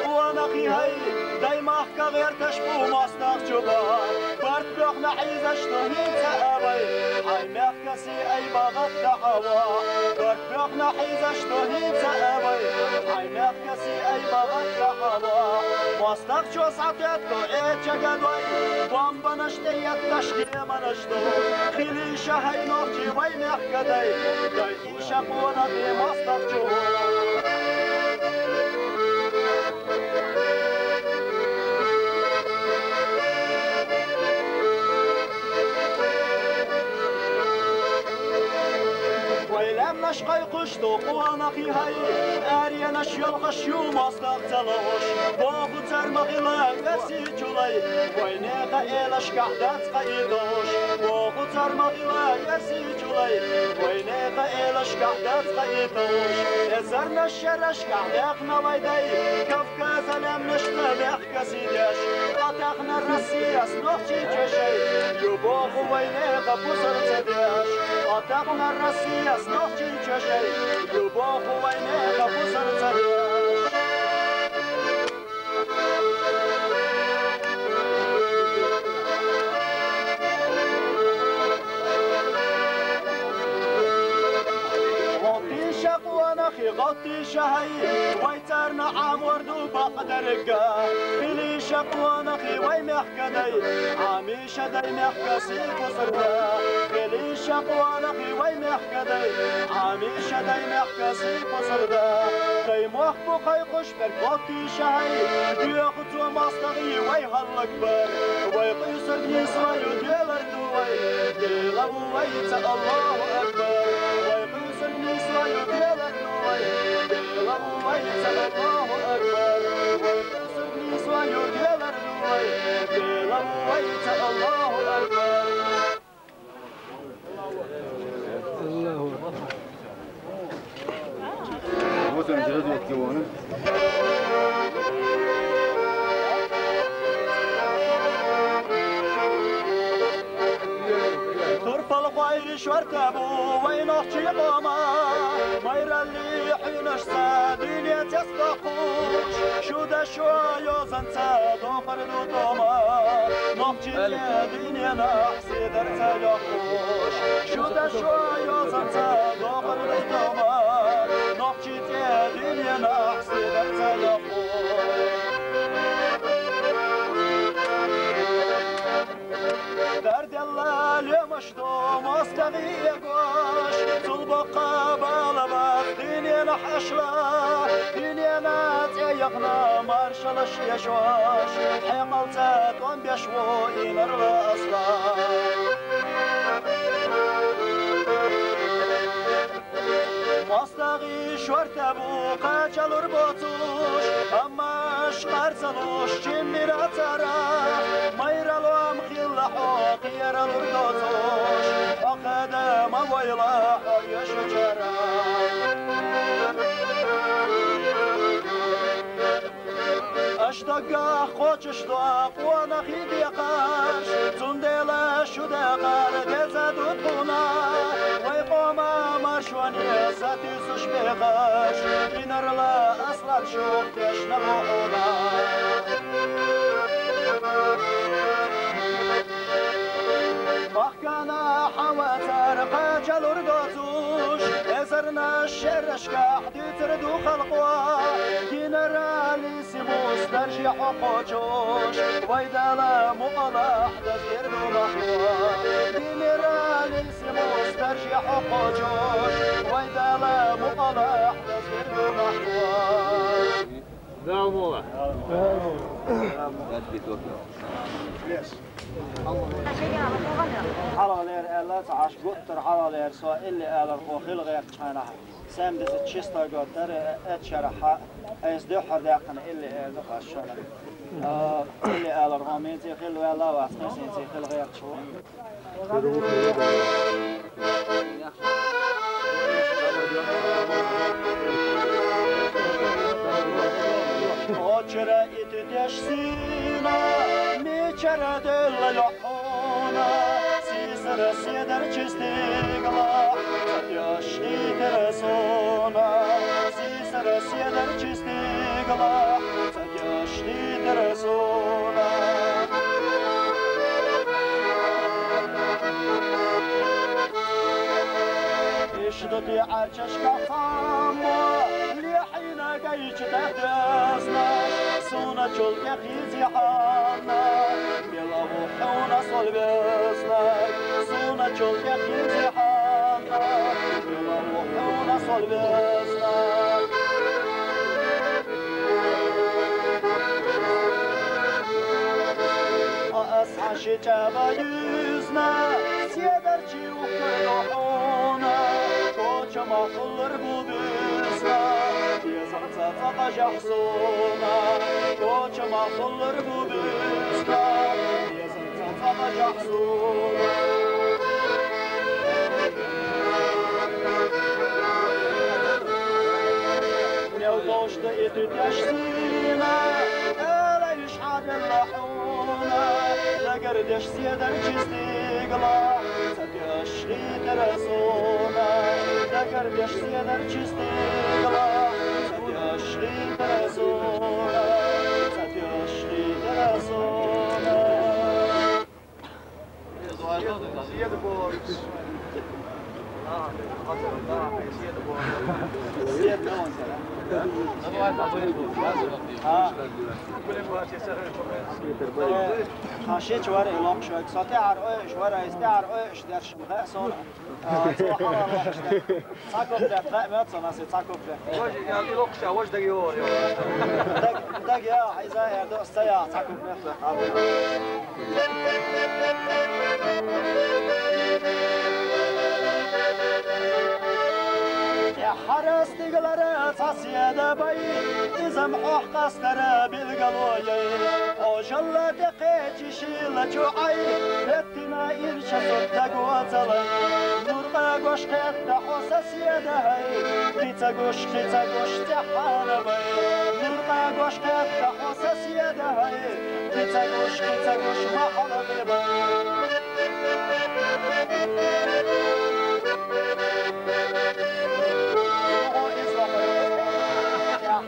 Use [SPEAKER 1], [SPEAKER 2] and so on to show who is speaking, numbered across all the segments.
[SPEAKER 1] وانا خي هاي دايما غير تشبو مصدق جبا برد بلغنا عيزة شتهين تأبي هاي مخكسي أي بغط دعوا برد بلغنا عيزة شتهين تأبي هاي مخكسي أي بغط دعوا مصدق جو سعتتو إيه جاقدوي بامبا نشتيت تشكي منشتو خيلي شهي نوكي وي مخكدي داي إيشا قونا بي مصدق جو ويلم نشقي قشتو قوانا خي هاي أريا نشيل غشيو مصدق تلوش باخو ترمغي لأكسي جولي وينيغا إيلاش قعدات قايدوش باخو ترمغي لأكسي جولي وينيغا إيلاش قعدات قايدوش إزرنا الشرش قعداقنا ويدي كفكاز لم نشتبه كسيداش قطعنا الرسياس نوخشي جشي يباخو وينيغا بوسر تداش قطعنا الرسياس نوخشي جشي يباخو وينيغا بوسر تداش أخي غطي شهي ويترنا عام وردو بقدرقا خلي شقوان أخي وي محكدي عامي شدي محكسي بصردا خلي شقوان أخي وي محكدي عامي شدي محكسي بصردا خي محبو خي قش برقطي شهي بيخطو مصدغي وي هالأكبر وي قيسر نسوي ديلر دوي ديلر ويت الله أكبر وي قيسر نسوي ديلر الله أكبر ويقصدني سوى يدير الروي ويت الله أكبر الله أكبر وطن جهد والكوانة الغويش واركبوا وين احكي قوما مير اللي حينش ساديني تسبقوش شو دا شوية زنتا دوخر دو دوما نحكي ديني نحسي درتا يخوش شو دا شوية زنتا دوخر دو دوما نحكي ديني نحسي درتا يخوش درد الله لمشتو مستغي قوش تلبقى بالبق دنيا نحشلا دنيا نتيقنا مرشلش يشوش حيقلتات وانبيشو إنر الأصلا مستغي شورتبو قاچلور بوتوش اما شقرتلوش جميرا ترى ميرالوام خيل حوق يرالور دوتوش اقدام ويلا حويش جرى اشتاق خوش اشتاق وانا خيدي قاش تندلا شو دقار دزدود بنا ويقوم مرشواني ساتي سوش بغاش ينرلا اصلا شوق تشنبونا مخكنا حواتر قاجلور دوتوش ازرنا الشرش كحدي تردو خلقوا ينرالي سيموس درجي حقوجوش ويدالا مقلح دزير دو محوا ينرالي سيموس درجي حقوجوش ويدالا مقلح دزير دو محوا
[SPEAKER 2] Bravo.
[SPEAKER 1] حلالير ألات عاش قطر حلالير سواء اللي ألر خوخيل غير تشانها سام دز تشيستا قطر اتشرحها ازدو حرداقنا اللي ألر خاشنا اللي ألر غامين تيخيل ولا واسنسين تيخيل غير تشو Očera ideš sina, mičera dela ljohona, sisara sjedar čistigla, sad još interesona, sisara sjedar čistigla, sad ترسونا اشدتي عرشش كفاما لحينا كيش تهدسنا سونا چلك خيزي حانا بلا وحونا صلبسنا سونا چلك خيزي حانا بلا وحونا صلبسنا أسعى جابا يزنا سيدرچي وكلوحونا كوچ ما خلر بودسنا يزن تزاق جحصونا كوچ ما خلر بودسنا يزن تزاق جحصونا نيو دوشت اتت يشتينا ألا يشحاد اللحونا لقردش سيدر جستيقلا سديشري ترسونا لقردش سيدر جستيقلا سديشري ترسونا سديشري ترسونا خاشي شوارع لوق شوي صوتي عرقش شوارع استعر قش درش مخا صونا صاكو بتاع ما تصنع صاكو بتاع
[SPEAKER 2] واش يعني لوق شا واش دغيور
[SPEAKER 1] دق يا عايزه يا دو استيا صاكو بتاع حرستيقلر تاسيادة باي إزم أحقاستر بالقلوية أوجل دقيتي شيلة جوعي هتنا إرشا صدق وطلي نورقا قوش قد حساسيادة هاي قيتا قوش تحانا باي نورقا قوش قد حساسيادة هاي قيتا قوش محلقي باي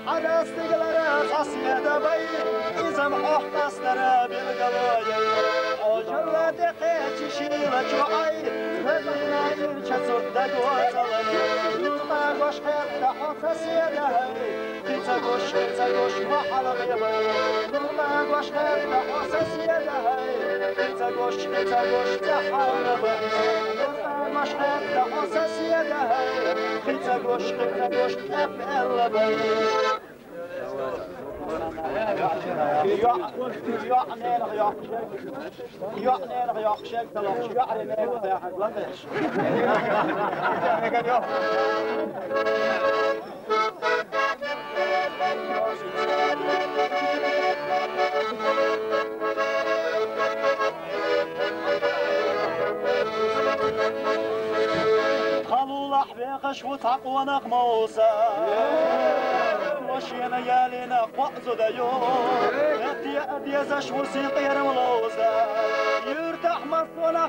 [SPEAKER 1] حرستيقلر تاسيادة باي إزم أحقاستر بالقلوية أوجل دقيتي شيلة جوعي هتنا إرشا صدق وطلي نورقا قوش قد حساسيادة هاي قيتا قوش محلقي باي نورقا قوش قد حساسيادة هاي قيتا قوش تحانا باي نورقا قوش قد حساسيادة هاي قيتا قوش تفعل باي خلو لحبيقش وتعقونك موسى وشينا يالينا قوزو دايو ادي زش وسيقير ملوزا يرتاح مصونا